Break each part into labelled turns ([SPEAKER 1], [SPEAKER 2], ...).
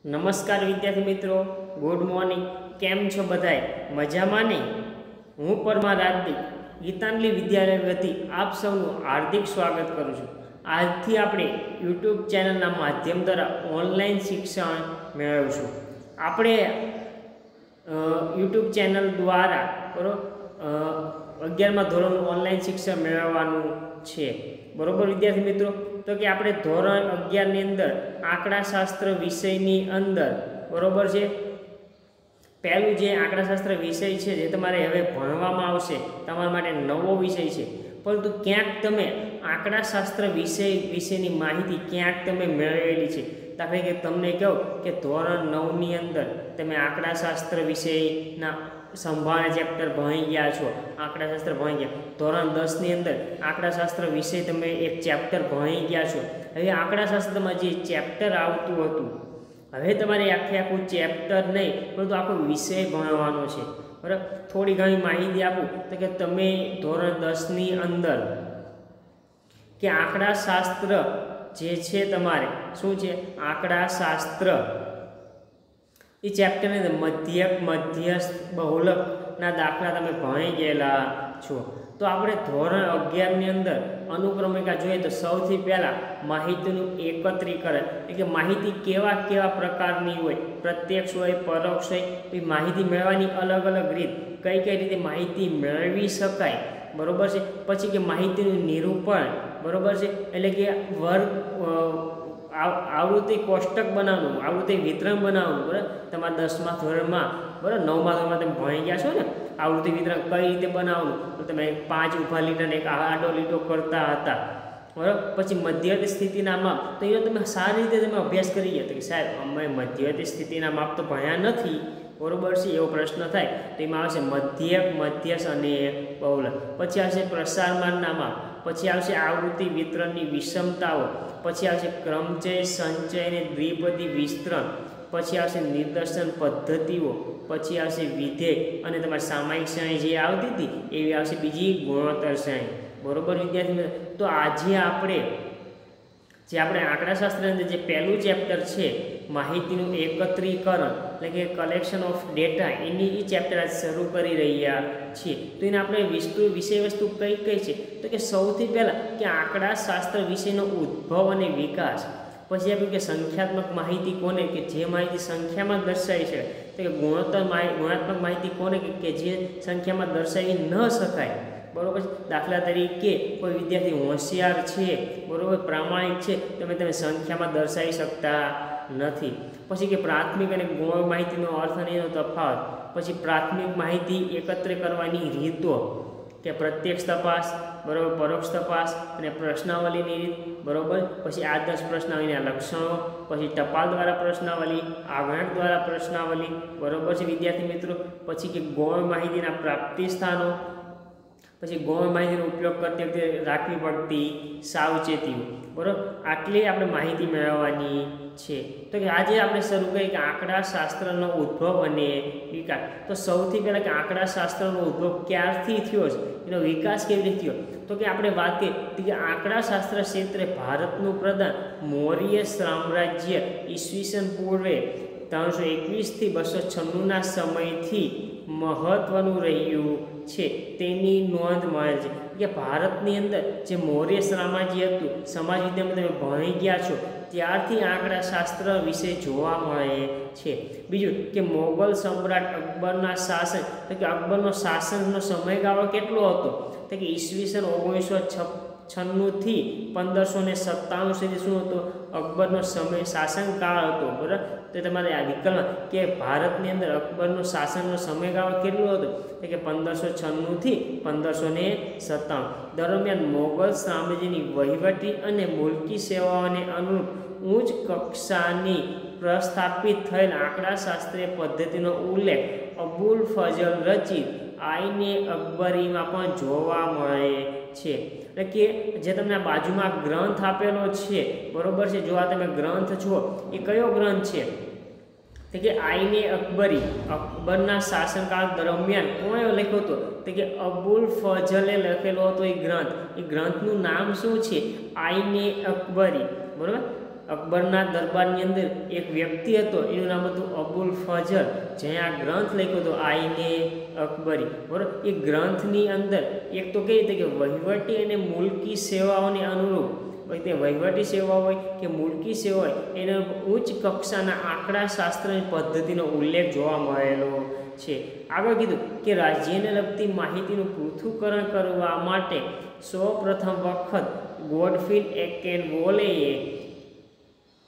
[SPEAKER 1] નમસ્કાર વિદ્યાર્થી મિત્રો, ગુડ મોર્નિંગ. કેમ છો બધાય? મજામાં નહીં? હું પરમાર હાર્દિક ગીતાંજલિ વિદ્યાલય વતી આપ સૌનું હાર્દિક સ્વાગત કરું છું. આજથી આપણે યુટ્યુબ ચેનલના માધ્યમ દ્વારા ઓનલાઈન શિક્ષણ મેળવીશું. આપણે યુટ્યુબ ચેનલ દ્વારા બરાબર 11મા ધોરણનું ઓનલાઈન શિક્ષણ મેળવવાનું છે. બરોબર વિદ્યાર્થી મિત્રો, તો કે આપણે ધોરણ 11ની અંદર આંકડાશાસ્ત્ર વિષયની અંદર બરોબર છે, પહેલું જે આંકડાશાસ્ત્ર વિષય છે જે તમારે હવે ભણવામાં આવશે, તમારા માટે નવો વિષય છે. પરંતુ ક્યાંક તમે આંકડાશાસ્ત્ર વિશેની માહિતી ક્યાંક તમે મેળવેલી છે. દાખલા કે તમને કહું કે ધોરણ 9ની અંદર તમે આંકડાશાસ્ત્ર વિષયના સંભાળના ચેપ્ટર ભણી ગયા છો, આંકડાશાસ્ત્ર ભણી ગયા. ધોરણ 10ની અંદર આંકડાશાસ્ત્ર વિષય તમે એક ચેપ્ટર ભણી ગયા છો. હવે આંકડાશાસ્ત્રમાં જે ચેપ્ટર આવતું હતું, હવે તમારે આખું ચેપ્ટર નહીં પરંતુ આખો વિષય ભણવાનો છે. બરાબર, થોડી ઘણી માહિતી આપું તો કે તમે ધોરણ 10ની અંદર કે આંકડાશાસ્ત્ર જે છે તમારે શું છે, આંકડાશાસ્ત્ર એ ચેપ્ટરની અંદર મધ્યક, મધ્યસ્થ, બહુલકના દાખલા તમે ભણી ગયેલા છો. તો આપણે ધોરણ 11ની અંદર અનુક્રમિકા જોઈએ તો સૌથી પહેલાં માહિતીનું એકત્રીકરણ, એટલે કે માહિતી કેવા કેવા પ્રકારની હોય, પ્રત્યક્ષ હોય, પરોક્ષ હોય, એ માહિતી મેળવવાની અલગ અલગ રીત, કઈ કઈ રીતે માહિતી મેળવી શકાય. બરોબર છે. પછી કે માહિતીનું નિરૂપણ, બરોબર છે, એટલે કે વર્ગ આવૃત્તિ કોષ્ટક બનાવવું, આવૃત્તિ વિતરણ બનાવવું. બરાબર, તમારા 10મા ધોરણમાં, બરાબર 9મા ધોરણમાં તમે ભણી ગયા છો ને, આવૃત્તિ વિતરણ કઈ રીતે બનાવવું, તો તમે 5 ઊભા લીટા ને એક આડો લીટો કરતા હતા. બરાબર, પછી મધ્યવર્તી સ્થિતિના માપ, તો એ તમે સારી રીતે તમે અભ્યાસ કરી ગયા. તો કે સાહેબ અમે મધ્યવર્તી સ્થિતિના માપ તો ભણ્યા નથી, બરોબર છે, એવો પ્રશ્ન થાય તો એમાં આવશે મધ્યક, મધ્યસ્થ અને બહુલક. પછી આવશે પ્રસારમાનના માપ, પછી આવશે આવૃત્તિ વિતરણની વિષમતાઓ, પછી આવશે ક્રમચય, સંચય અને દ્વિપદી વિસ્તરણ, પછી આવશે નિદર્શન પદ્ધતિઓ, પછી આવશે વિધેય અને તમારી સામાયિક શ્રેણી જે આવતી હતી એવી આવશે બીજી ગુણોત્તર શ્રેણી. બરોબર વિદ્યાર્થી મિત્રો, તો આજે આપણે આંકડાશાસ્ત્રની અંદર જે પહેલું ચેપ્ટર છે માહિતીનું એકત્રીકરણ, એટલે કે collection of data, any A chapter આજ શરૂ કરી રહ્યા છીએ. તો એને આપણે વિષય વસ્તુ કઈ કઈ છે, તો કે સૌથી પહેલાં કે આંકડાશાસ્ત્ર વિષયનો ઉદ્ભવ અને વિકાસ. પછી આપ્યું કે સંખ્યાત્મક માહિતી કોને, કે જે માહિતી સંખ્યામાં દર્શાવી શકાય, તો કે ગુણાત્મક માહિતી કોને, કે જે સંખ્યામાં દર્શાવી ન શકાય. બરોબર, દાખલા તરીકે કોઈ વિદ્યાર્થી હોશિયાર છે, બરોબર, પ્રામાણિક છે, તમે સંખ્યામાં દર્શાવી શકતા નથી. પછી કે પ્રાથમિક અને ગૌણ માહિતીનો અર્થ અને એનો તફાવત. પછી પ્રાથમિક માહિતી એકત્ર કરવાની રીતો, કે પ્રત્યક્ષ તપાસ, બરોબર, પરોક્ષ તપાસ અને પ્રશ્નાવલીની રીત. બરોબર, પછી આદર્શ પ્રશ્નાવલીના લક્ષણો, પછી ટપાલ દ્વારા પ્રશ્નાવલી, આગળક દ્વારા પ્રશ્નાવલી. બરોબર છે વિદ્યાર્થી મિત્રો. પછી કે ગૌણ માહિતીના પ્રાપ્તિ સ્થાનો, પછી ગૌણ માહિતીનો ઉપયોગ કરતી વખતે રાખવી પડતી સાવચેતીઓ. બરાબર, આટલી આપણે માહિતી મેળવવાની છે. તો કે આજે આપણે શરૂ કરીએ કે આંકડાશાસ્ત્રનો ઉદ્ભવ અને વિકાસ. તો સૌથી પહેલાં કે આંકડાશાસ્ત્રનો ઉદ્ભવ ક્યારથી થયો છે, એનો વિકાસ કેવી રીતે થયો, તો કે આપણે વાત કરીએ કે આંકડાશાસ્ત્ર ક્ષેત્રે ભારતનું પ્રદાન મૌર્ય સામ્રાજ્ય ઈસવીસન પૂર્વે 321થી 296ના સમયથી મહત્વનું રહ્યું છે, તેની નોંધ મળે છે. કે ભારતની અંદર જે મૌર્ય સામ્રાજ્ય હતું, સમાજ વિદ્યામાં તમે ભણી ગયા છો ત્યારથી આંકડાશાસ્ત્ર વિશે જોવા મળે છે. બીજું કે મોગલ સમ્રાટ અકબરના શાસન, તો કે અકબરનો શાસનનો સમયગાળો કેટલો હતો, તો કે ઈસવીસન 1996થી 1597 સુધી શું હતો, અકબરનો શાસનકાળ હતો. બરાબર, તો તમારે આ વિકલ્પમાં કે ભારતની અંદર અકબરનો શાસનનો સમયગાળો કેટલો હતો, તો કે 1596થી 1597 દરમિયાન મોગલ સામ્રાજ્યની વહીવટી અને મુલકી સેવાઓને અનુરૂપ ઉચ્ચ કક્ષાની પ્રસ્થાપિત થયેલ આંકડાશાસ્ત્રીય પદ્ધતિનો ઉલ્લેખ અબુલ ફઝલ રચિત આઈને અકબરીમાં પણ જોવા મળે છે. એટલે કે જે તમને બાજુમાં ગ્રંથ આપેલો છે, બરોબર છે, જો આ તમે ગ્રંથ છો એ કયો ગ્રંથ છે, તો કે આઈને અકબરી, અકબરના શાસનકાળ દરમિયાન કોણે લખ્યો હતો, તો કે અબુલ ફઝલે લખેલો હતો એ ગ્રંથ. એ ગ્રંથનું નામ શું છે, આઈને અકબરી. બરાબર, અકબરના દરબારની અંદર એક વ્યક્તિ હતો, એનું નામ હતું અબુલ ફઝલ, જેણે આ ગ્રંથ લખ્યો હતો આઈને અકબરી, બરાબર. એ ગ્રંથની અંદર એક તો કઈ રીતે કે વહીવટી અને મુલકી સેવાઓને અનુરૂપ, તે વહીવટી સેવા હોય કે મુલકી સેવા હોય, એના ઉચ્ચ કક્ષાના આંકડા શાસ્ત્રની પદ્ધતિનો ઉલ્લેખ જોવા મળેલો છે. આગળ કીધું કે રાજ્યને લગતી માહિતીનું પૃથ્થકરણ કરવા માટે સૌ પ્રથમ વખત ગોડફિલ એકેનવોલેએ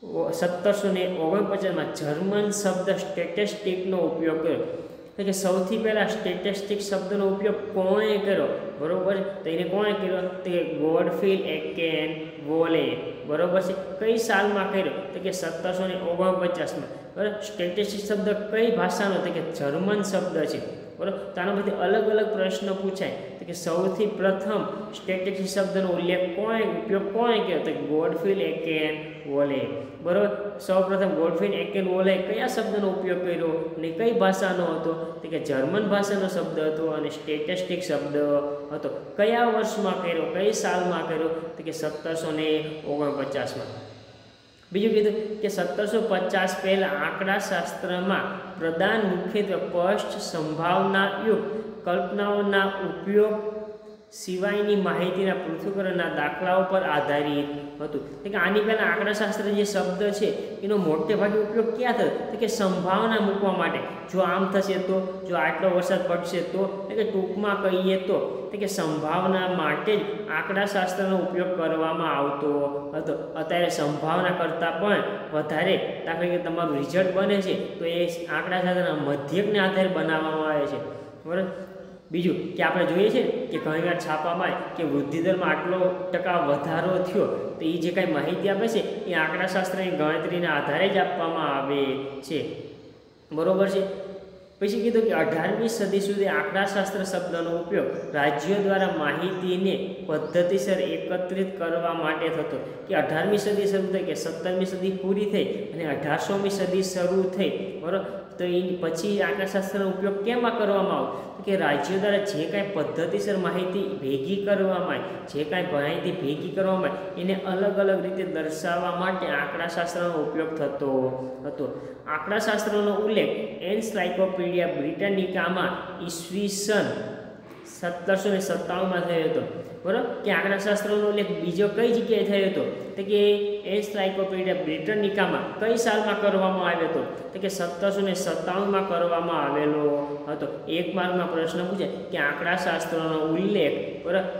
[SPEAKER 1] 1749માં જર્મન શબ્દ સ્ટેટિસ્ટિકનો ઉપયોગ કર્યો. એટલે કે સૌથી પહેલાં સ્ટેટિસ્ટિક શબ્દનો ઉપયોગ કોણે કર્યો, બરાબર? તો એને કોણે કર્યો? તો કે ગોડફિલ એકેનવોલે, બરાબર છે. કઈ સાલમાં કર્યો? તો કે 1749માં. બરાબર. સ્ટેટિસ્ટિક શબ્દ કઈ ભાષાનો? તો કે જર્મન શબ્દ છે, બરાબર. તો આના પરથી અલગ અલગ પ્રશ્ન પૂછાય. તો કે સૌથી પ્રથમ સ્ટેટિસ્ટિક શબ્દનો ઉપયોગ કોણે કર્યો? તો ગોડફિલ એકેનવોલે, બરાબર. સૌપ્રથમ ગોડફિલ એકેનવોલે કયા શબ્દનો ઉપયોગ કર્યો અને કઈ ભાષાનો હતો? તો કે જર્મન ભાષાનો શબ્દ હતો અને સ્ટેટિસ્ટિક શબ્દ હતો. કયા વર્ષમાં કર્યો, કઈ સાલમાં કર્યો? તો કે 1749માં. બીજું કીધું કે 1750 પહેલાં આંકડા શાસ્ત્રમાં પ્રદાન મુખ્યત્વે સ્પષ્ટ સંભાવનાયુક્ત કલ્પનાઓના ઉપયોગ સિવાયની માહિતીના પૃથ્થકરણના દાખલાઓ પર આધારિત હતું. એટલે કે આની પહેલાં આંકડાશાસ્ત્ર જે શબ્દ છે એનો મોટે ભાગે ઉપયોગ ક્યાં થયો? તો કે સંભાવના મૂકવા માટે. જો આમ થશે તો, જો આટલો વરસાદ પડશે તો, એટલે કે ટૂંકમાં કહીએ તો કે સંભાવના માટે જ આંકડાશાસ્ત્રનો ઉપયોગ કરવામાં આવતો હતો. અત્યારે સંભાવના કરતાં પણ વધારે, દાખલા તરીકે તમારું રિઝલ્ટ બને છે તો એ આંકડાશાસ્ત્રના મધ્યકને આધારે બનાવવામાં આવે છે, બરાબર. બીજું કે આપણે જોઈએ છીએ કે ઘણીવાર છાપામાં કે વૃદ્ધિદરમાં આટલો ટકા વધારો થયો, તો એ જે કાંઈ માહિતી આપે છે એ આંકડાશાસ્ત્રની ગણતરીના આધારે જ આપવામાં આવે છે, બરાબર છે. પછી કીધું કે 18મી સદી સુધી આંકડાશાસ્ત્ર શબ્દનો ઉપયોગ રાજ્યો દ્વારા માહિતીને પદ્ધતિસર એકત્રિત કરવા માટે થતો. કે 18મી સદી શરૂ થઈ કે 17મી સદી પૂરી થઈ અને 1800મી સદી શરૂ થઈ, બરાબર. તો એ પછી આંકડાશાસ્ત્રનો ઉપયોગ કેમાં કરવામાં આવે? કે રાજ્યો દ્વારા જે કાંઈ પદ્ધતિસર માહિતી ભેગી કરવામાં આવે, જે કાંઈ માહિતી ભેગી કરવામાં આવે એને અલગ અલગ રીતે દર્શાવવા માટે આંકડાશાસ્ત્રનો ઉપયોગ થતો હતો. આંકડાશાસ્ત્રનો ઉલ્લેખ એન્સાઇક્લોપીડિયા બ્રિટાનિકામાં ઈસવીસન 1797માં થયો હતો, બરાબર. કે આંકડાશાસ્ત્રનો ઉલ્લેખ બીજો કઈ જગ્યાએ થયો હતો? તો કે એન્સાઇક્લોપીડિયા બ્રિટાનિકામાં કઈ સાલમાં કરવામાં આવ્યો હતો? તો કે 1797માં કરવામાં આવેલો હતો. એક માર્કમાં પ્રશ્ન પૂછે કે આંકડાશાસ્ત્રનો ઉલ્લેખ, બરાબર,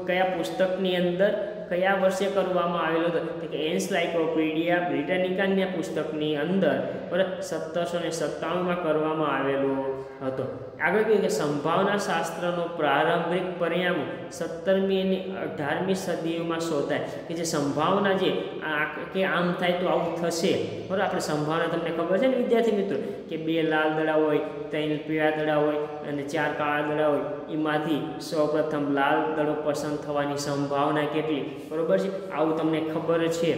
[SPEAKER 1] કયા પુસ્તકની અંદર કયા વર્ષે કરવામાં આવેલો હતો? તો કે એન્સાઇક્લોપીડિયા બ્રિટાનિકાના પુસ્તકની અંદર, બરાબર, 1797માં કરવામાં આવેલો હતો. આગળ કહ્યું કે સંભાવના શાસ્ત્રનો પ્રારંભિક પરિણામો 17મી અને 18મી સદીઓમાં શોધાય. કે જે સંભાવના જે કે આમ થાય તો આવું થશે, બરાબર. આપણે સંભાવના તમને ખબર છે ને વિદ્યાર્થી મિત્રો, કે 2 લાલ દડા હોય, 3 પીળા દડા હોય અને 4 કાળા દડા હોય, એમાંથી સૌપ્રથમ લાલ દડો પસંદ થવાની સંભાવના કેટલી, બરાબર છે. આવું તમને ખબર છે.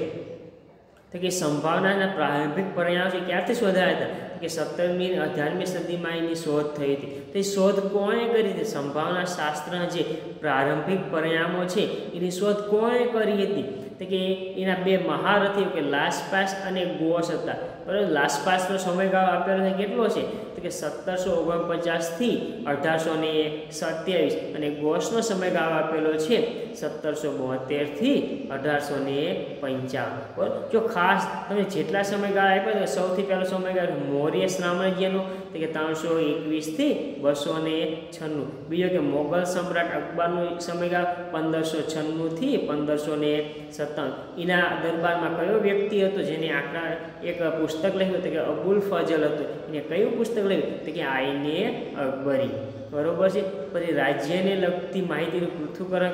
[SPEAKER 1] તો કે સંભાવનાના પ્રારંભિક પરિણામો છે ક્યારથી શોધાયા હતા? કે 17મી અને 18મી સદીમાં એની શોધ થઈ હતી. તો એ શોધ કોણે કરી હતી? સંભાવના શાસ્ત્રના જે પ્રારંભિક પરિણામો છે એની શોધ કોણે કરી હતી? તો કે એના 2 મહારથીઓ કે લાસપાસ અને ગોસ હતા, બરાબર. લાસપાસનો સમયગાળો આપેલો છે કેટલો છે? તો કે 1749થી 1827 અને ગોસનો સમયગાળો આપેલો છે 1772થી 1855, બરાબર. જો ખાસ તમે જેટલા સમયગાળા આપ્યા તો સૌથી પહેલો સમયગાળો મૌર્ય સામ્રાજ્યનો, તો કે 321થી 296. બીજો કે મોગલ સમ્રાટ અકબરનો સમયગાળો 1596થી 1557. એના દરબારમાં કયો વ્યક્તિ હતો જેને એક પુસ્તક લખ્યું? તો કે અબુલ ફઝલ હતું. એને કયું પુસ્તક લખ્યું? તો કે આઈને અકબરી, બરોબર છે. પછી રાજ્યને લગતી માહિતીનું પૃથ્થકરણ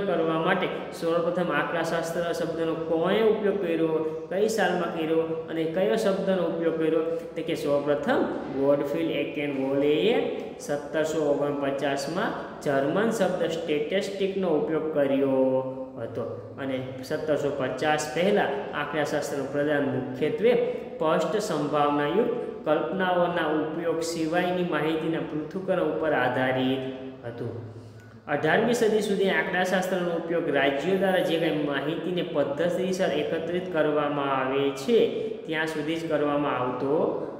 [SPEAKER 1] કરવા માટે સૌપ્રથમ આંકડાશાસ્ત્ર શબ્દનો કોણે ઉપયોગ કર્યો, કઈ સાલમાં કર્યો અને કયો શબ્દનો ઉપયોગ કર્યો? તો કે સૌપ્રથમ ગોડફિલ એકેનવોલેએ 1749માં જર્મન શબ્દ સ્ટેટિસ્ટિકનો ઉપયોગ કર્યો હતો અને 1750 પહેલાં આંકડાશાસ્ત્રનું પ્રદાન મુખ્યત્વે સ્પષ્ટ સંભાવનાયુક્ત કલ્પનાઓના ઉપયોગ સિવાયની માહિતીના પૃથ્થકરણ ઉપર આધારિત હતું. 18મી સદી સુધી આંકડાશાસ્ત્રનો ઉપયોગ રાજ્યો દ્વારા જે કંઈ માહિતીને પદ્ધતિસર એકત્રિત કરવામાં આવે છે ત્યાં સુધી જ કરવામાં આવતો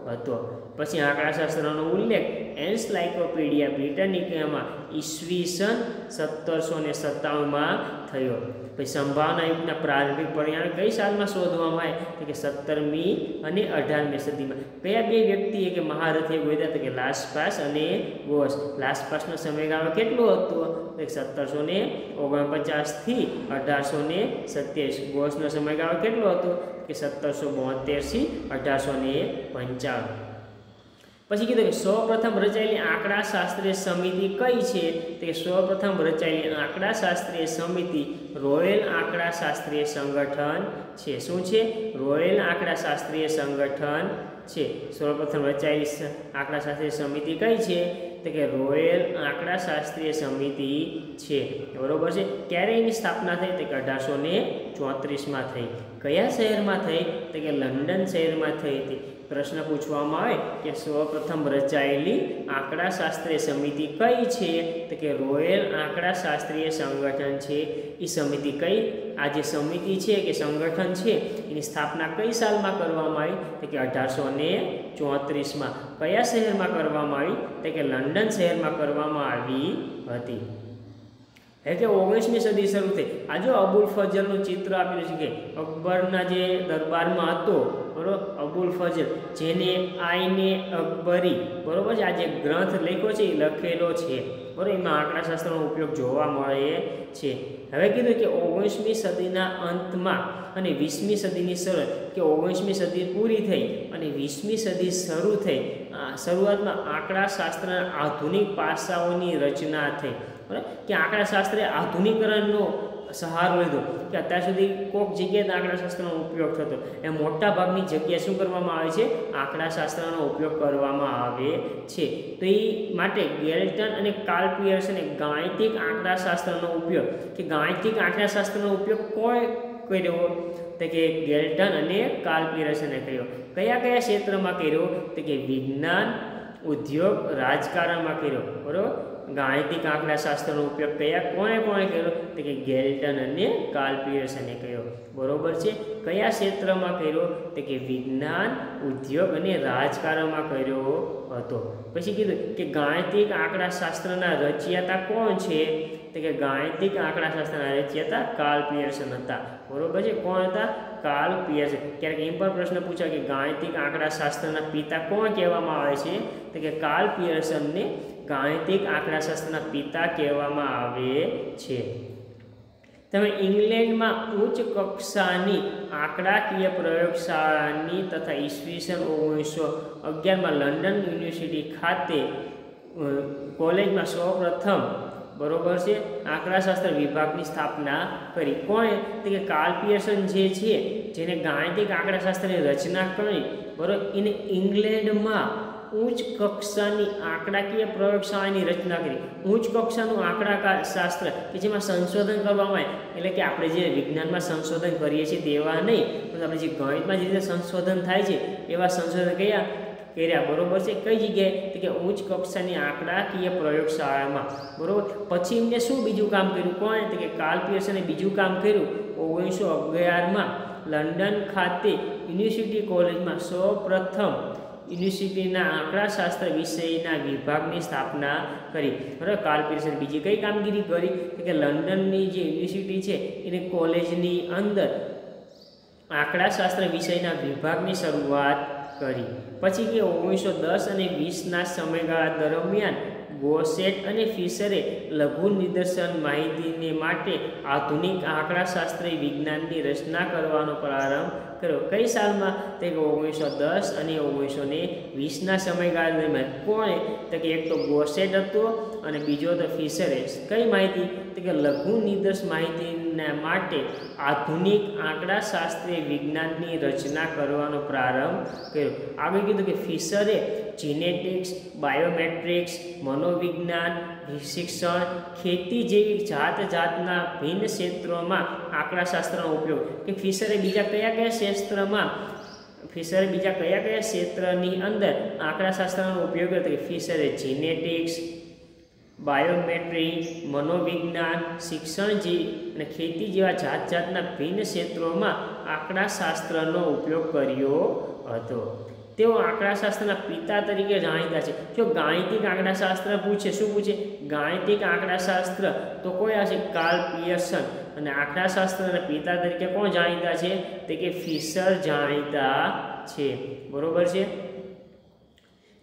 [SPEAKER 1] હતો. પછી આંકડાશાસ્ત્રનો ઉલ્લેખ એન્સાઇક્લોપીડિયા બ્રિટાનિકામાં ઈસવીસન 1797માં થયો. પછી સંભાવના યુગના પ્રારંભિક પરિણામ કઈ સાલમાં શોધવામાં આવ્યા તો કે 17મી અને 18મી સદીમાં. કયા બે વ્યક્તિએ કે મહારથીએ ગોત્યા તો કે લાસપાસ અને ગોસ. લાસપાસનો સમયગાળો કેટલો હતો તો 1749 થી 1827. ગોસનો સમયગાળો કેટલો હતો કે 1772 થી 1855. પછી કીધું કે સૌપ્રથમ રચાયેલી આંકડાશાસ્ત્રીય સમિતિ કઈ છે તો કે સૌપ્રથમ રચાયેલી આંકડાશાસ્ત્રીય સમિતિ રોયલ આંકડાશાસ્ત્રીય સંગઠન છે. શું છે? રોયલ આંકડાશાસ્ત્રીય સંગઠન છે. સૌપ્રથમ રચાયેલી આંકડાશાસ્ત્રીય સમિતિ કઈ છે તો કે રોયલ આંકડાશાસ્ત્રીય સમિતિ છે. બરોબર છે. ક્યારે એની સ્થાપના થઈ તો કે 1834માં થઈ. કયા શહેરમાં થઈ તો કે લંડન શહેરમાં થઈ હતી. પ્રશ્ન પૂછવામાં આવે કે સૌપ્રથમ રચાયેલી આંકડાશાસ્ત્રીય સમિતિ કઈ છે તો કે રોયલ આંકડાશાસ્ત્રીય સંગઠન છે. એ સમિતિ કઈ આ જે સમિતિ છે કે સંગઠન છે એની સ્થાપના કઈ સાલમાં કરવામાં આવી તો કે 1834માં. કયા શહેરમાં કરવામાં આવી તો કે લંડન શહેરમાં કરવામાં આવી હતી. એટલે 19મી સદી શરૂ થઈ. આ જો અબુલ ફઝલનું ચિત્ર આપેલું છે કે અકબરના જે દરબારમાં હતો બરોબર, અબુલ ફઝલ જેને આઈને અકબરી બરોબર છે. આ જે ગ્રંથ લખ્યો છે એ લખેલો છે બરોબર. એમાં આંકડાશાસ્ત્રનો ઉપયોગ જોવા મળે છે. હવે કીધું કે 19મી સદીના અંતમાં અને 20મી સદીની શરૂઆત કે 19મી સદી પૂરી થઈ અને 20મી સદી શરૂ થઈ. શરૂઆતમાં આંકડાશાસ્ત્રના આધુનિક પાસાઓની રચના થઈ બરાબર. કે આંકડાશાસ્ત્રે આધુનિકરણનો સહારો લીધો કે અત્યાર સુધી કોઈક જગ્યાએ આંકડાશાસ્ત્રનો ઉપયોગ થતો એ મોટા ભાગની જગ્યાએ શું કરવામાં આવે છે આંકડાશાસ્ત્રનો ઉપયોગ કરવામાં આવે છે. તો એ માટે ગેલ્ટન અને કાર્લ પિયર્સને ગાણિતિક આંકડાશાસ્ત્રનો ઉપયોગ કે ગાણિતિક આંકડાશાસ્ત્રનો ઉપયોગ કોઈ કર્યો તો કે ગેલ્ટન અને કાર્લ પિયર્સને કર્યો. કયા કયા ક્ષેત્રમાં કર્યો તો કે વિજ્ઞાન, ઉદ્યોગ, રાજકારણમાં કર્યો બરાબર. ગાણિતિક આંકડાશાસ્ત્રનો ઉપયોગ કોણે કર્યો તો કે ગેલ્ટન અને કાર્લ પિયર્સને કર્યો બરોબર છે. કયા ક્ષેત્રમાં કર્યો તો કે વિજ્ઞાન, ઉદ્યોગ અને રાજકારણમાં કર્યો હતો. પછી કીધું કે ગાણિતિક આંકડાશાસ્ત્રના રચયિતા કોણ છે તો કે ગાણિતિક આંકડાશાસ્ત્રના રચયિતા કાર્લ પિયર્સન હતા બરોબર છે. કોણ હતા? Karl Pearson. ક્યારેક એમ પણ પ્રશ્ન પૂછાય કે ગાણિતિક આંકડાશાસ્ત્રના પિતા કોણ કહેવામાં આવે છે તો કે કાર્લ પિયર્સનને ગાણિતિક આંકડાશાસ્ત્રના પિતા કહેવામાં આવે છે. તમે ઇંગ્લેન્ડમાં ઉચ્ચ કક્ષાની આંકડાકીય પ્રયોગશાળાની તથા ઈસવીસન 1911માં લંડન યુનિવર્સિટી ખાતે કોલેજમાં સૌપ્રથમ બરોબર છે આંકડાશાસ્ત્ર વિભાગની સ્થાપના કરી. કોણે તો કે કાર્લ પિયર્સન જે છે જેને ગાણિતિક આંકડાશાસ્ત્રની રચના કરી બરોબર. એને ઇંગ્લેન્ડમાં ઉચ્ચ કક્ષાની આંકડાકીય પ્રયોગશાળાની રચના કરી. ઉચ્ચ કક્ષાનું આંકડાશાસ્ત્ર કે જેમાં સંશોધન કરવામાં આવે એટલે કે આપણે જે વિજ્ઞાનમાં સંશોધન કરીએ છીએ તેવા નહીં પણ આપણે જે ગણિતમાં જે રીતે સંશોધન થાય છે એવા સંશોધન કર્યા બરોબર છે. કઈ જગ્યાએ તો કે ઉચ્ચ કક્ષાની આંકડાકીય પ્રયોગશાળામાં બરોબર. પછી એમને શું બીજું કામ કર્યું? કોણે તો કે કાર્લ પિયર્સને બીજું કામ કર્યું 1911માં લંડન ખાતે યુનિવર્સિટી કોલેજમાં સૌપ્રથમ યુનિવર્સિટીના આંકડાશાસ્ત્ર વિષયના વિભાગની સ્થાપના કરી બરાબર. કાર્લ પિયર્સને બીજી કઈ કામગીરી કરી કે લંડનની જે યુનિવર્સિટી છે એને કોલેજની અંદર આંકડાશાસ્ત્ર વિષયના વિભાગની શરૂઆત કરી. પછી કે 1910 અને 20ના સમયગાળા દરમિયાન ગોસેટ અને ફિશરે લઘુ નિદર્શન માહિતીને માટે આધુનિક આંકડાશાસ્ત્રીય વિજ્ઞાનની રચના કરવાનો પ્રારંભ કર્યો. કઈ સાલમાં તે 1910 અને 1920ના સમયગાળા દરમિયાન. કોણે તો કે એક તો ગોસેટ હતો અને બીજો તો ફિશરે. કઈ માહિતી તો કે લઘુ નિદર્શ માહિતીના માટે આધુનિક આંકડાશાસ્ત્રીય વિજ્ઞાનની રચના કરવાનો પ્રારંભ કર્યો. આગળ કીધું કે ફિશરે જીનેટિક્સ, બાયોમેટ્રિક્સ, મનોવિજ્ઞાન, શિક્ષણ, ખેતી જેવી જાતના ભિન્ન ક્ષેત્રોમાં આંકડાશાસ્ત્રનો ઉપયોગ કે ફિશરે બીજા કયા ક્ષેત્રની અંદર આંકડાશાસ્ત્રનો ઉપયોગ કર્યો કે ફિશરે જીનેટિક્સ, બાયોમેટ્રી, મનોવિજ્ઞાન, શિક્ષણ અને ખેતી જેવા જાત જાતના ભિન્ન ક્ષેત્રોમાં આંકડાશાસ્ત્રનો ઉપયોગ કર્યો હતો. તેઓ આંકડાશાસ્ત્રના પિતા તરીકે જાણીતા છે. જો ગાણિતિક આંકડાશાસ્ત્ર પૂછે, શું પૂછે? ગાણિતિક આંકડાશાસ્ત્ર તો કોઈ હશે? Karl Pearson. અને આંકડાશાસ્ત્રના પિતા તરીકે કોણ જાણીતા છે? તે કે ફિશર જાણીતા છે. બરોબર છે.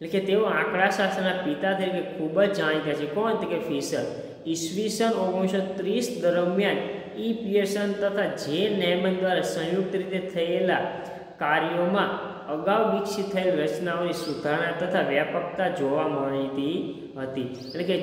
[SPEAKER 1] એટલે કે તેઓ આંકડાશાસ્ત્રના પિતા તરીકે ખૂબ જ જાણીતા છે. કોણ? તે કે ફિશર. ઈસવીસન 1930 દરમિયાન પિયર્સન તથા જે નેમન દ્વારા સંયુક્ત રીતે થયેલા કાર્યોમાં અગાઉ વિકસિત થયેલ રચનાઓની સુધારણા તથા વ્યાપકતા જોવા મળતી હતી. એટલે કે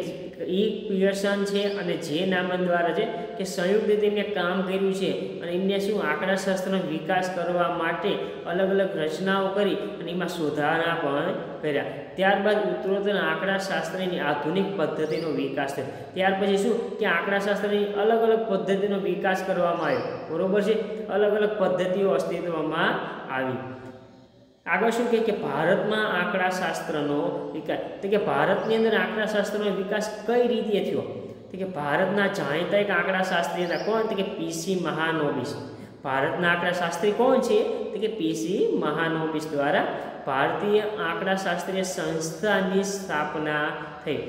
[SPEAKER 1] પિયર્સન છે અને જે નામન દ્વારા છે કે સંયુક્ત રીતે એમને કામ કર્યું છે અને એમને શું આંકડાશાસ્ત્રનો વિકાસ કરવા માટે અલગ અલગ રચનાઓ કરી અને એમાં સુધારણા પણ કર્યા. ત્યારબાદ ઉત્તરોત્તર આંકડાશાસ્ત્રની આધુનિક પદ્ધતિનો વિકાસ થયો. ત્યાર પછી શું કે આંકડાશાસ્ત્રની અલગ અલગ પદ્ધતિનો વિકાસ કરવામાં આવ્યો. બરોબર છે. અલગ અલગ પદ્ધતિઓ અસ્તિત્વમાં આવી. આગળ શું કહે કે ભારતમાં આંકડાશાસ્ત્રનો વિકાસ. તો કે ભારતની અંદર આંકડાશાસ્ત્રનો વિકાસ કઈ રીતે થયો? તો કે ભારતના જાણીતા એક આંકડાશાસ્ત્રી હતા. કોણ? તો કે પીસી મહાનોબિસ. ભારતના આંકડાશાસ્ત્રી કોણ છે? તો કે પીસી મહાનોબિસ દ્વારા ભારતીય આંકડાશાસ્ત્રીય સંસ્થાની સ્થાપના થઈ.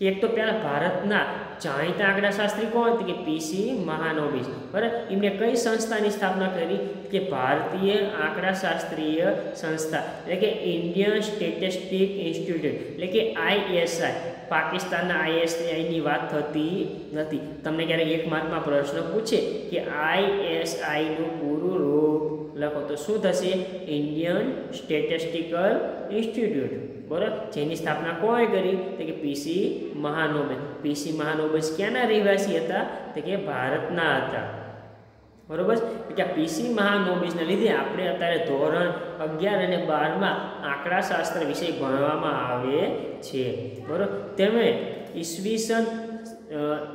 [SPEAKER 1] એક તો પહેલાં ભારતના જાણીતા આંકડાશાસ્ત્રી કોણ? તો કે પીસી મહાનોબિસ. બરાબર. એમને કઈ સંસ્થાની સ્થાપના કરી? કે ભારતીય આંકડાશાસ્ત્રીય સંસ્થા, એટલે કે ઇન્ડિયન સ્ટેટિસ્ટિક ઇન્સ્ટિટ્યૂટ, એટલે કે ISI. પાકિસ્તાનના ISIની વાત થતી નથી. તમને ક્યારેક એક માર્કમાં પ્રશ્ન પૂછે કે ISIનું પૂરું રૂપ લખો તો શું થશે? Indian statistical institute. બરાબર. જેની સ્થાપના કોણે કરી? તો કે પીસી મહાનોબિસ. પીસી મહાનોબિસ ક્યાંના રહેવાસી હતા? તો કે ભારતના હતા. બરોબર. એટલે પીસી મહાનોબિસને લીધે આપણે અત્યારે ધોરણ 11 અને 12માં આંકડાશાસ્ત્ર વિષય ભણવામાં આવે છે. બરાબર. તેમણે ઈસવીસન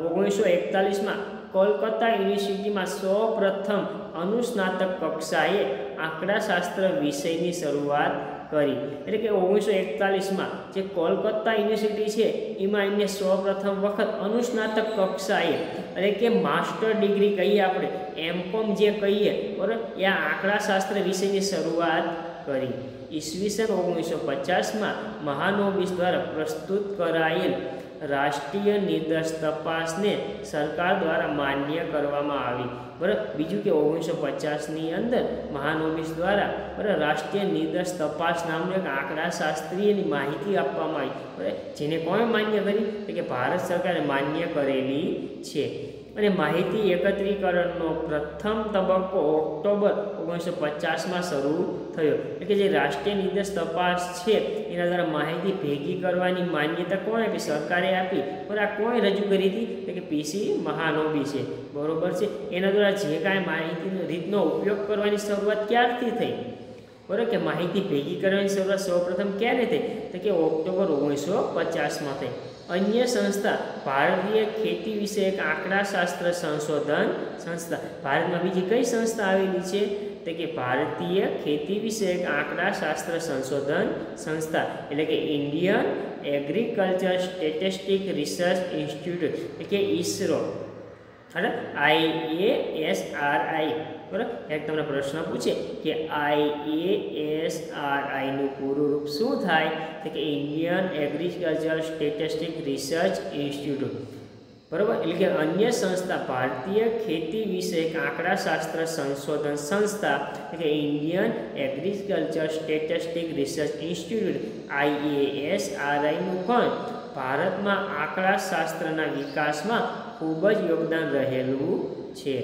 [SPEAKER 1] 1941માં કોલકાતા યુનિવર્સિટીમાં સૌપ્રથમ અનુસ્નાતક કક્ષાએ આંકડાશાસ્ત્ર વિષયની શરૂઆત કરી. એટલે કે 1941માં જે કોલકાતા યુનિવર્સિટી છે એમાં એમને સૌપ્રથમ વખત અનુસ્નાતક કક્ષાએ, એટલે કે માસ્ટર ડિગ્રી કહીએ આપણે, M.Com જે કહીએ, બરાબર, એ આંકડાશાસ્ત્ર વિષયની શરૂઆત કરી. ઈસવીસન 1950માં મહાનોબિસ દ્વારા પ્રસ્તુત કરાયેલ રાષ્ટ્રીય નિર્દેશ તપાસને સરકાર દ્વારા માન્ય કરવામાં આવી. બરાબર. બીજું કે 1950ની અંદર મહાનોબિસ દ્વારા બરાબર રાષ્ટ્રીય નિર્દેશ તપાસ નામનું એક આંકડાશાસ્ત્રીયની માહિતી આપવામાં આવી. બરાબર. જેને કોણે માન્ય કરી? તો કે ભારત સરકારે માન્ય કરેલી છે. અને માહિતી એકત્રીકરણનો પ્રથમ તબક્કો ઓક્ટોબર 1950માં શરૂ થયો. એટલે કે જે રાષ્ટ્રીય નિર્દેશ તપાસ છે એના દ્વારા માહિતી ભેગી કરવાની માન્યતા કોણે આપી? સરકારે આપી. બરાબર. આ કોણે રજૂ કરી હતી? તો કે પીસી મહાનોબિસ છે. બરોબર છે. એના દ્વારા જે કાંઈ માહિતીનો રીતનો ઉપયોગ કરવાની શરૂઆત ક્યારથી થઈ? બરાબર કે માહિતી ભેગી કરવાની શરૂઆત સૌપ્રથમ ક્યારે થઈ? તો કે ઓક્ટોબર 1950માં થઈ. અન્ય સંસ્થા ભારતીય ખેતી વિષયક આંકડાશાસ્ત્ર સંશોધન સંસ્થા. ભારતમાં બીજી કઈ સંસ્થા આવેલી છે? તો કે ભારતીય ખેતી વિષયક આંકડાશાસ્ત્ર સંશોધન સંસ્થા, એટલે કે Indian agriculture statistic research institute, એટલે કે ISRO. બરાબર. IASRI. બરાબર. એક તમને પ્રશ્ન પૂછે કે IASRIનું પૂરું રૂપ શું થાય? તો કે Indian agriculture statistic research institute. બરાબર. એટલે કે અન્ય સંસ્થા ભારતીય ખેતી વિષયક આંકડાશાસ્ત્ર સંશોધન સંસ્થા, એટલે કે Indian agriculture statistic research institute IASRIનું પણ ભારતમાં આંકડાશાસ્ત્રના વિકાસમાં ખૂબ જ યોગદાન રહેલું છે.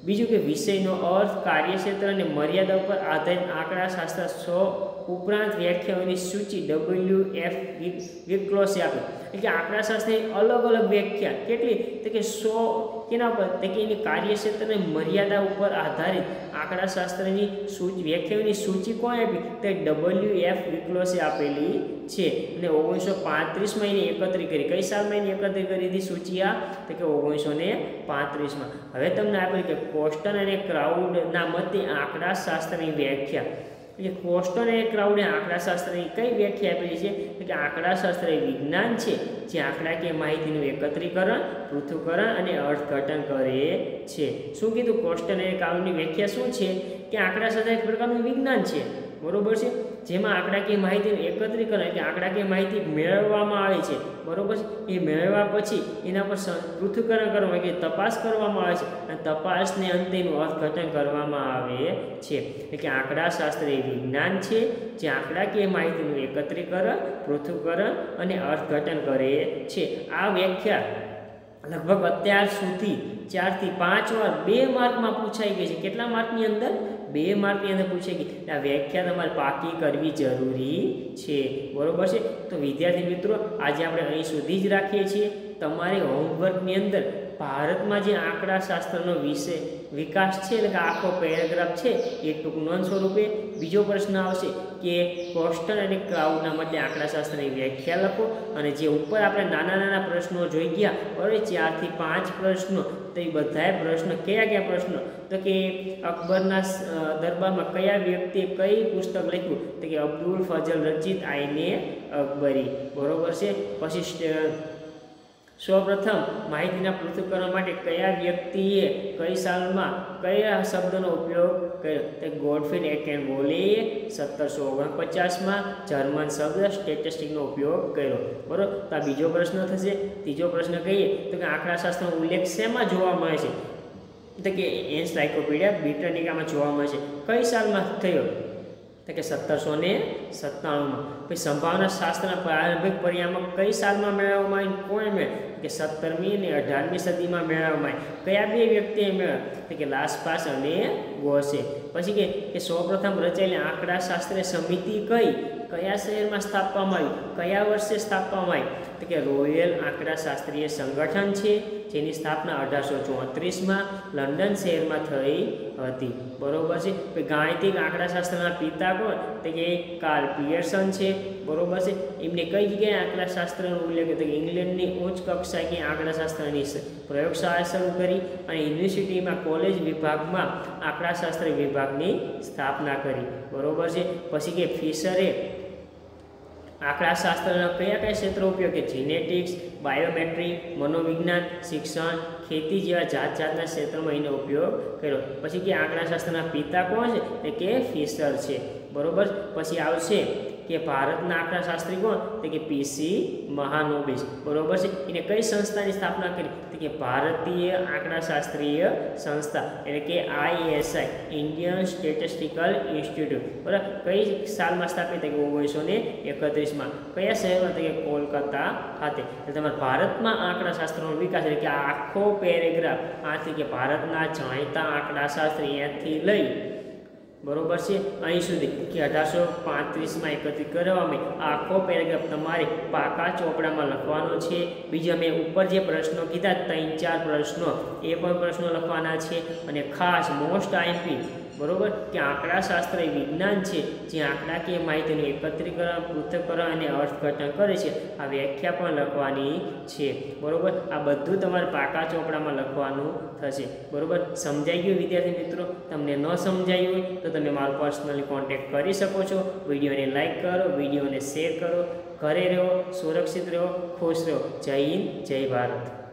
[SPEAKER 1] બીજું કે વિષયનો અર્થ, કાર્યક્ષેત્ર અને મર્યાદા ઉપર આધારિત આંકડાશાસ્ત્ર 100 ઉપરાંત વ્યાખ્યાઓની સૂચિ WF વિક્લોસે આપી. એટલે કે આંકડાશાસ્ત્રની અલગ અલગ વ્યાખ્યા કેટલી? તો કે 100 કેના ઉપર? તો કે એની કાર્યક્ષેત્ર અને મર્યાદા ઉપર આધારિત આંકડાશાસ્ત્રની વ્યાખ્યાઓની સૂચિ કોણ આપી? તો WF વિક્લોસે આપેલી છે. અને 1935માં એને એકત્રિત કરી. કઈ સાલમાં એને એકત્રિત કરી હતી સૂચિ આ? તો કે 1935માં. હવે તમને આપેલ કે કોસ્ટન અને ક્રાઉડના મતે આંકડાશાસ્ત્રની વ્યાખ્યા. કે કોસ્ટન અને ક્રાઉડે આંકડાશાસ્ત્રની કઈ વ્યાખ્યા આપેલી છે કે આંકડાશાસ્ત્ર એ વિજ્ઞાન છે જે આંકડાકીય માહિતીનું એકત્રીકરણ, પૃથ્થકરણ અને અર્થઘટન કરે છે. શું કીધું? કોસ્ટન અને ક્રાઉડની વ્યાખ્યા શું છે કે આંકડાશાસ્ત્ર એક પ્રકારનું વિજ્ઞાન છે, બરોબર છે, જેમાં આંકડાકીય માહિતીનું એકત્રીકરણ એટલે આંકડાકીય માહિતી મેળવવામાં આવે છે, બરોબર છે. એ મેળવ્યા પછી એના પર પૃથ્થકરણ કરવામાં કે તપાસ કરવામાં આવે છે અને તપાસને અંતે એનું અર્થઘટન કરવામાં આવે છે. એટલે કે આંકડાશાસ્ત્ર એ વિજ્ઞાન છે જે આંકડાકીય માહિતીનું એકત્રીકરણ, પૃથ્થકરણ અને અર્થઘટન કરે છે. આ વ્યાખ્યા લગભગ અત્યાર સુધી 4 થી 5 વાર 2 માર્કમાં પૂછાઈ ગઈ છે. કેટલા માર્કની અંદર? 2 માર્કની અંદર પૂછાઈ ગઈ. આ વ્યાખ્યા તમારે પાકી કરવી જરૂરી છે, બરોબર છે. તો વિદ્યાર્થી મિત્રો, આજે આપણે અહીં સુધી જ રાખીએ છીએ. તમારે હોમવર્કની અંદર ભારતમાં જે આંકડાશાસ્ત્રનો વિષય વિકાસ છે એટલે કે આખો પેરેગ્રાફ છે એ ટૂંક નોંધ સ્વરૂપે. બીજો પ્રશ્ન આવશે કે કોસ્ટન અને ક્રાઉડના માટે આંકડાશાસ્ત્રની વ્યાખ્યા લખો. અને જે ઉપર આપણે નાના નાના પ્રશ્નો જોઈ ગયા, બરાબર, 4 થી 5 પ્રશ્નો, તો એ બધા પ્રશ્નો કયા પ્રશ્નો? તો કે અકબરના દરબારમાં કયા વ્યક્તિએ કઈ પુસ્તક લખ્યું? તો કે અબ્દુલ ફઝલ રચિત આઈને અકબરી, બરોબર છે. પછી સૌપ્રથમ માહિતીના પૃથ્થકરણ માટે કયા વ્યક્તિએ કઈ સાલમાં કયા શબ્દનો ઉપયોગ કર્યો? તે ગોડફ્રીડ એકેનબોલીએ 1749માં જર્મન શબ્દ સ્ટેટિસ્ટિકનો ઉપયોગ કર્યો, બરોબર. તો આ બીજો પ્રશ્ન થશે. ત્રીજો પ્રશ્ન કહીએ તો કે આંકડાશાસ્ત્રનો ઉલ્લેખ શેમાં જોવા મળે છે? તો કે એન્સાઇક્લોપીડિયા બ્રિટાનિકામાં જોવા મળે છે. કઈ સાલમાં થયો? તો કે 1797માં. પછી સંભાવના શાસ્ત્રના પ્રારંભિક પરિણામો કઈ સાલમાં મેળવવામાં આવી? કોણે મેળવ્યા? કે 17મી અને 18મી સદીમાં મેળવવામાં આવી. કયા બે વ્યક્તિએ મેળવ્યા? તો કે લાસપાસ અને ગોસે. પછી કે સૌપ્રથમ રચાયેલી આંકડાશાસ્ત્રીય સમિતિ કયા શહેરમાં સ્થાપવામાં આવી? કયા વર્ષે સ્થાપવામાં આવી? તો કે રોયલ આંકડાશાસ્ત્રીય સંગઠન છે, જેની સ્થાપના 1834માં લંડન શહેરમાં થઈ હતી, બરોબર છે. ગાણિતિક આંકડાશાસ્ત્રના પિતા કોણ? તો કે કાર્લ પિયર્સન છે, બરોબર છે. એમને કઈ જગ્યાએ આંકડાશાસ્ત્રનો ઉલ્લેખ? તો કે ઇંગ્લેન્ડની ઉચ્ચ કક્ષાની આંકડાશાસ્ત્રની પ્રયોગશાળા શરૂ કરી અને યુનિવર્સિટીમાં કોલેજ વિભાગમાં આંકડાશાસ્ત્ર વિભાગની સ્થાપના કરી, બરોબર છે. પછી કે ફિશરે આંકડાશાસ્ત્રના કયા ક્ષેત્રો ઉપયોગ? કે જીનેટિક્સ, બાયોમેટ્રી, મનોવિજ્ઞાન, શિક્ષણ, ખેતી જેવા જાતના ક્ષેત્રોમાં એનો ઉપયોગ કર્યો. પછી કે આંકડાશાસ્ત્રના પિતા કોણ છે? એટલે કે ફિશર છે, બરોબર. પછી આવશે કે ભારતના આંકડાશાસ્ત્રી કોણ? તો કે પીસી મહાનોબિસ, બરોબર છે. એને કઈ સંસ્થાની સ્થાપના કરી? તો કે ભારતીય આંકડાશાસ્ત્રીય સંસ્થા એટલે કે ISI, ઇન્ડિયન સ્ટેટિસ્ટિકલ ઇન્સ્ટિટ્યૂટ, બરાબર. કઈ સાલમાં સ્થાપિત? કે 1931માં. કયા શહેરમાં? તો કે કોલકાતા ખાતે. એટલે તમારા ભારતમાં આંકડાશાસ્ત્રનો વિકાસ એટલે કે આખો પેરેગ્રાફ આથી કે ભારતના જાણીતા આંકડાશાસ્ત્રી અહીંયાથી લઈ, બરોબર છે, અહીં સુધી કે 1835માં એકત્રિત કરવામાં આખો પેરેગ્રાફ તમારે પાકા ચોપડામાં લખવાનો છે. બીજા મેં ઉપર જે પ્રશ્નો કીધા 3-4 પ્રશ્નો એ પણ પ્રશ્નો લખવાના છે. અને ખાસ મોસ્ટ આઈએમપી, બરોબર, કે આંકડાશાસ્ત્ર એ વિજ્ઞાન છે જે આંકડાકીય માહિતીનું એકત્રીકરણ, પૃથ્થકરણ અને અર્થઘટન કરે છે. આ વ્યાખ્યા પણ લખવાની છે, બરોબર. આ બધું તમારે પાકા ચોપડામાં લખવાનું થશે, બરોબર. સમજાઈ ગયું વિદ્યાર્થી મિત્રો? તમને ન સમજાયું હોય તો તમે મારો પર્સનલી કોન્ટેક્ટ કરી શકો છો. વિડીયોને લાઇક કરો, વિડીયોને શેર કરો. ઘરે રહો, સુરક્ષિત રહો, ખુશ રહો. જય હિન્દ, જય ભારત.